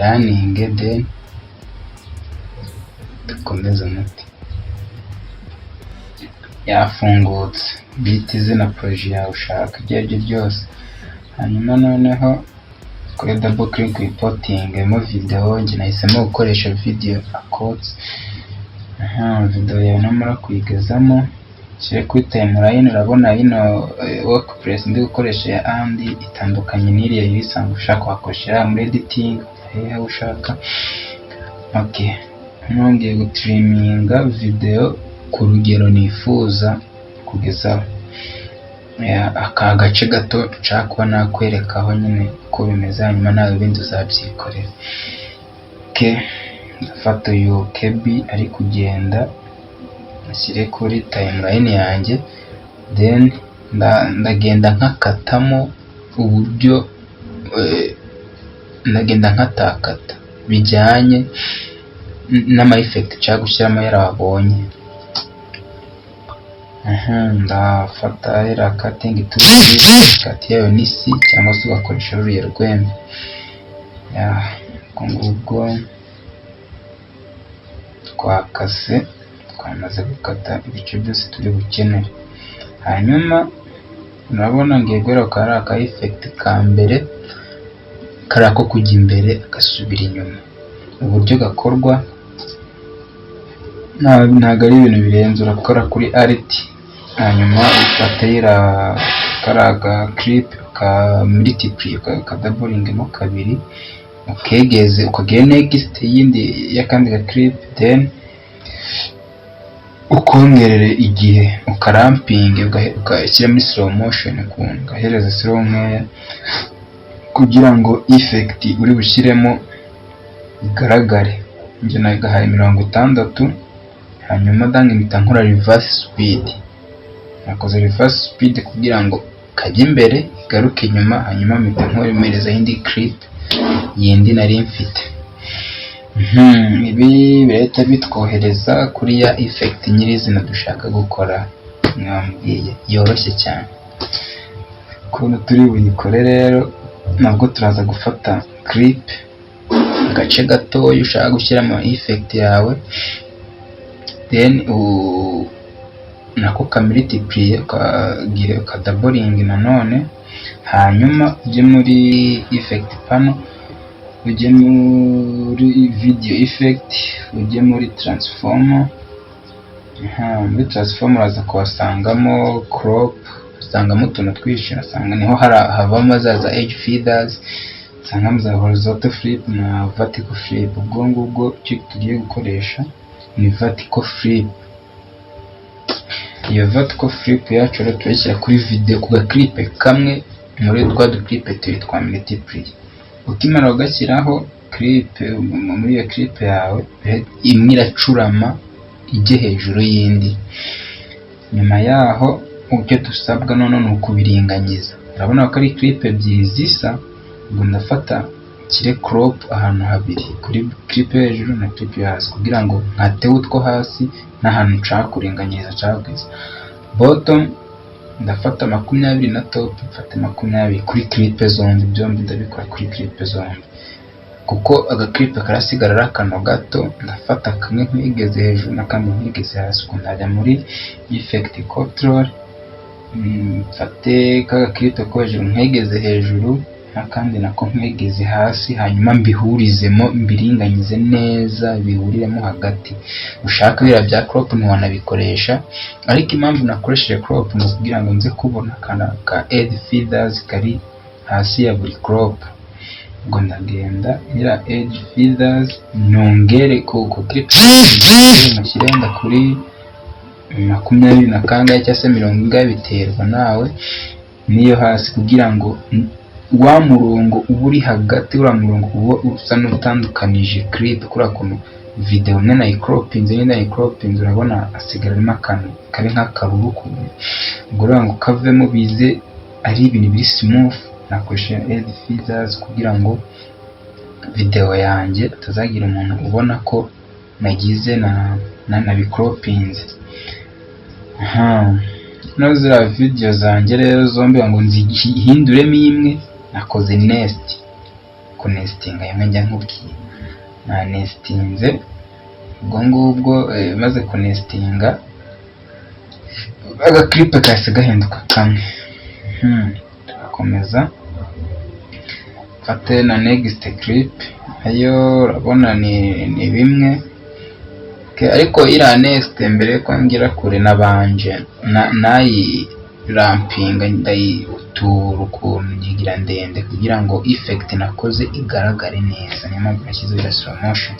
tuyiraninge then dukomeze umuti. Yafungutse bita izina projet yawe ushaka iryo ari ryo ryose, hanyuma noneho kuri double click reporting mo video. Njye nahisemo gukoresha video quotes. Video yawe namara kuyigezamo shyire kuri timeline. Urabona ino workplace ndi gukoresha ya Andy itandukanye n'iriya yisanzwe ushaka wakoresha muri editing hehe ushaka. Okay, nongeye gutriminga video ku rugero nifuza kugezaho aka gace gato nshaka kuba nakwerekaho nyine uko bimeze, hanyuma nawe ibindi uzabyikorera. Okay, ndafata uyu KB ari kugenda ashyire kuri timeline yanjye, then ndagenda nkakatamo uburyo ndagenda nkatakata bijyanye n'ama effect nshaka gushyiramo yarabonye. Ndafata era cutting tool, cut yayo ni C cyangwa se ugakoresha ruriya rwembe. Ngubwo twakase, twamaze gukata ibice byose turi bukenere. Hanyuma urabona ngiye guhera kari aka effect ka mbere kari ako kujya imbere agasubira inyuma. Uburyo gakorwa ntabwo ari ibintu birenze, urakora kuri alt, hanyuma ufatira karaga clip ka multiply ka doubling mo kabiri, ukegeze ukagera next yindi yakandi ga clip, then ukongerere igihe ukaramping ugashyira muri slow motion, ugahereza slow nkeya kugira ngo effect uri bushyiremo igaragare. Njye nagahaye 60, hanyuma mpita nkora reverse speed. Nakoze reverse speed kugira ngo kajye imbere igaruke inyuma, hanyuma mpita nkomereza indi clip yindi nari mfite. Ibi birahita bitwohereza kuri ya effect nyirizina dushaka gukora. Mwambwiye yoroshye cyane ukuntu turi buyikore. Rero nabwo turaza gufata clip agace gato ushaka gushyiramo effect yawe, then nako ka multiply ka doubling nanone, hanyuma ujye muri effect panel, ujye muri video effect, ujye muri transformer. Muri transformer uraza kuhasangamo crop, usangamo utuntu twinshi, usanga niho havamo za edge feeders, usangamo za horizontal flip na vertical flip. Ubwo ngubwo icyo tugiye gukoresha ni vertical flip. Iyo vertical flip yacu rero tuyishyira kuri video ku clip kamwe muri twa clip twa multiply. Ukimara ugashyiraho clip muri iyo clip yawe, imwe iracurama ijye hejuru y'indi. Nyuma yaho icyo dusabwa none ni ukubiringanyiza. Urabona ko ari clip ebyiri zisa, ubwo ndafata kire crop ahantu habiri, kuri clip hejuru na clip hasi, kugira ngo nkate utwo hasi n'ahantu nshaka kuringanyiza cyagwiza. Bottom ndafata 20 na top mfate 20 kuri clip zombi, byombi ndabikora kuri clip zombi kuko aga clip karasigarara kano gato. Ndafata kamwe nkigeze hejuru n'akandi nkigeze hasi, ndajya muri effect control, mfate kaga clip ko hejuru nkigeze hejuru n'akandi nako nkigeze hasi, hanyuma mbihurizemo mbiringanyize neza bihuriremo hagati. Ushaka bira bya crop ntiwanabikoresha, ariko impamvu nakoresheje crop ni kugira ngo nze kubona ka edge feeders kari hasi ya buri crop. Ubwo ndagenda ira edge feeders nongere ku clip mushyirenda kuri 20 na kangahe cyangwa se 70 biterwa nawe niyo hasi, kugira ngo wa murongo uburi hagati ura murongo uba usa n'utandukanije clip. Kuri akono video nena icropinze nenda icropinze, urabona asigaramo akantu kabe nk'akaruru kumwe. Ubwo rero ngo kavemo bize ari ibintu biri smooth, nakoresha edge feeders kugira ngo video yanjye atazagira umuntu ubona ko nagize na bicropinze. No zira video zanjye rero zombi ngo nzihinduremo imwe, nakoze nest kunestinga yamwe njya nkubwiye nanestinze ubwo ngubwo maze kunestinga agaklipe kahise gahinduka kamwe. Turakomeza mfate na next clip nayo urabona ni bimwe ariko iriya next mbere ko ngira kure nabanje nayirampinga ndayitura ukuntu nyigira ndende kugira ngo effect nakoze igaragare neza, niyo mpamvu nashyizeho iriya slow motion.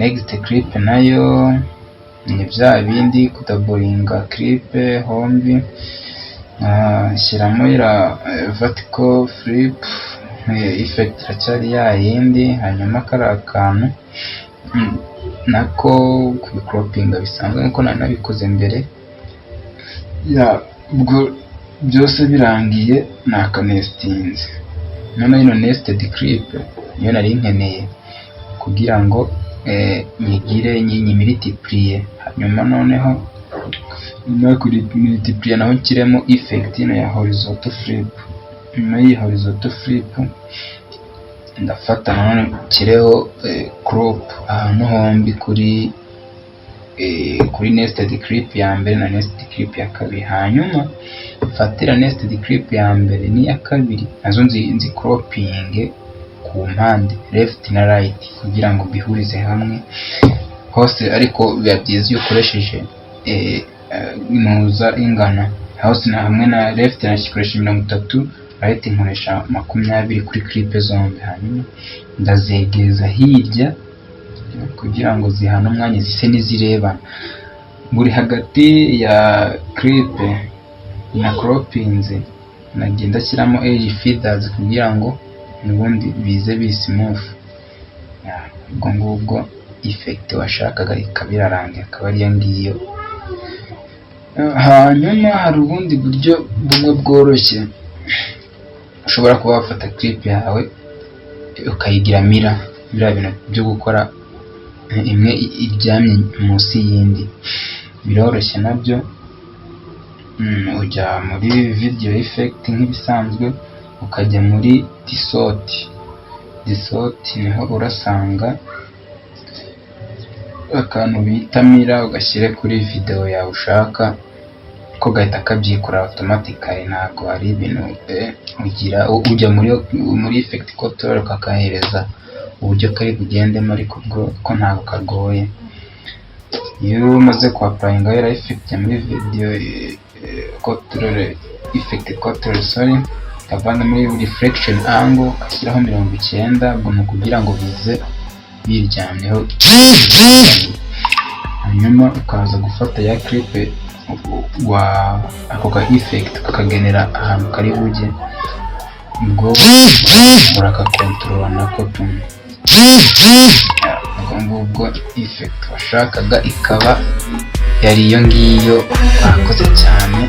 Next clip nayo ni bya bindi kudaboringa clip hombi, shyiramo ira vertical flip effect iracyari ya yindi, hanyuma kari akantu nako kubikropinga bisanzwe nkuko nabikoze mbere ubwo byose birangiye nakanestinze. Noneho ino nested clip niyo nari nkeneye kugira ngo nyigire multiplie, hanyuma noneho kuri multiplie naho nshyiremo effect ino ya horizontal flip. Nyuma y'iyi horizontal flip ndafata none nshyireho crop ahantu hombi kuri nested clip ya mbere na nested clip ya kabiri, hanyuma mfatira nested clip ya mbere n'iya kabiri nazo nzi cropping ku mpande left na right kugira ngo bihurize hamwe hose, ariko biba byiza iyo ukoresheje inuza ingana hose na hamwe na left nashikoresha 30, right nkoresha 20 kuri clip zombi, hanyuma ndazegeza hirya kugira ngo zihana umwanya zise n'izirebana. Buri hagati ya clip na croppings nagenda shyiramo edge feathers kugira ngo nubundi bize bismooth. Ubwo ngubwo effect washakaga ikabirarangira akaba ari ngiyo. Hanyuma hari ubundi buryo bumwe bworoshye ushobora kuba wafata clip yawe ukayigira mirror, biriya bintu byo gukora imwe iryamye munsi y'indi biroroshye nabyo. Ujya muri video effect nk'ibisanzwe ukajya muri distort niho urasanga akantu bita mirror ugashyire kuri video yawe ushaka ko gahita kabyikora automatically, ntabwo ari ibintu ugira ujya muri effect control ukakahereza uburyo kari bugendemo, ariko ko ntabwo kagoye. Iyo umaze kuapplyinga iriya effect muri video control kavanga muri reflection angle kashyiraho 90, ubwo ni ukugira ngo bize biryamyeho, hanyuma ukaza gufata ya clip ako ka effect kakagenera ahantu kari bujye, ubwo urakakontorora nako tumwe. Ubwo effect washakaga ikaba yari iyo ngiyo. Bakoze cyane.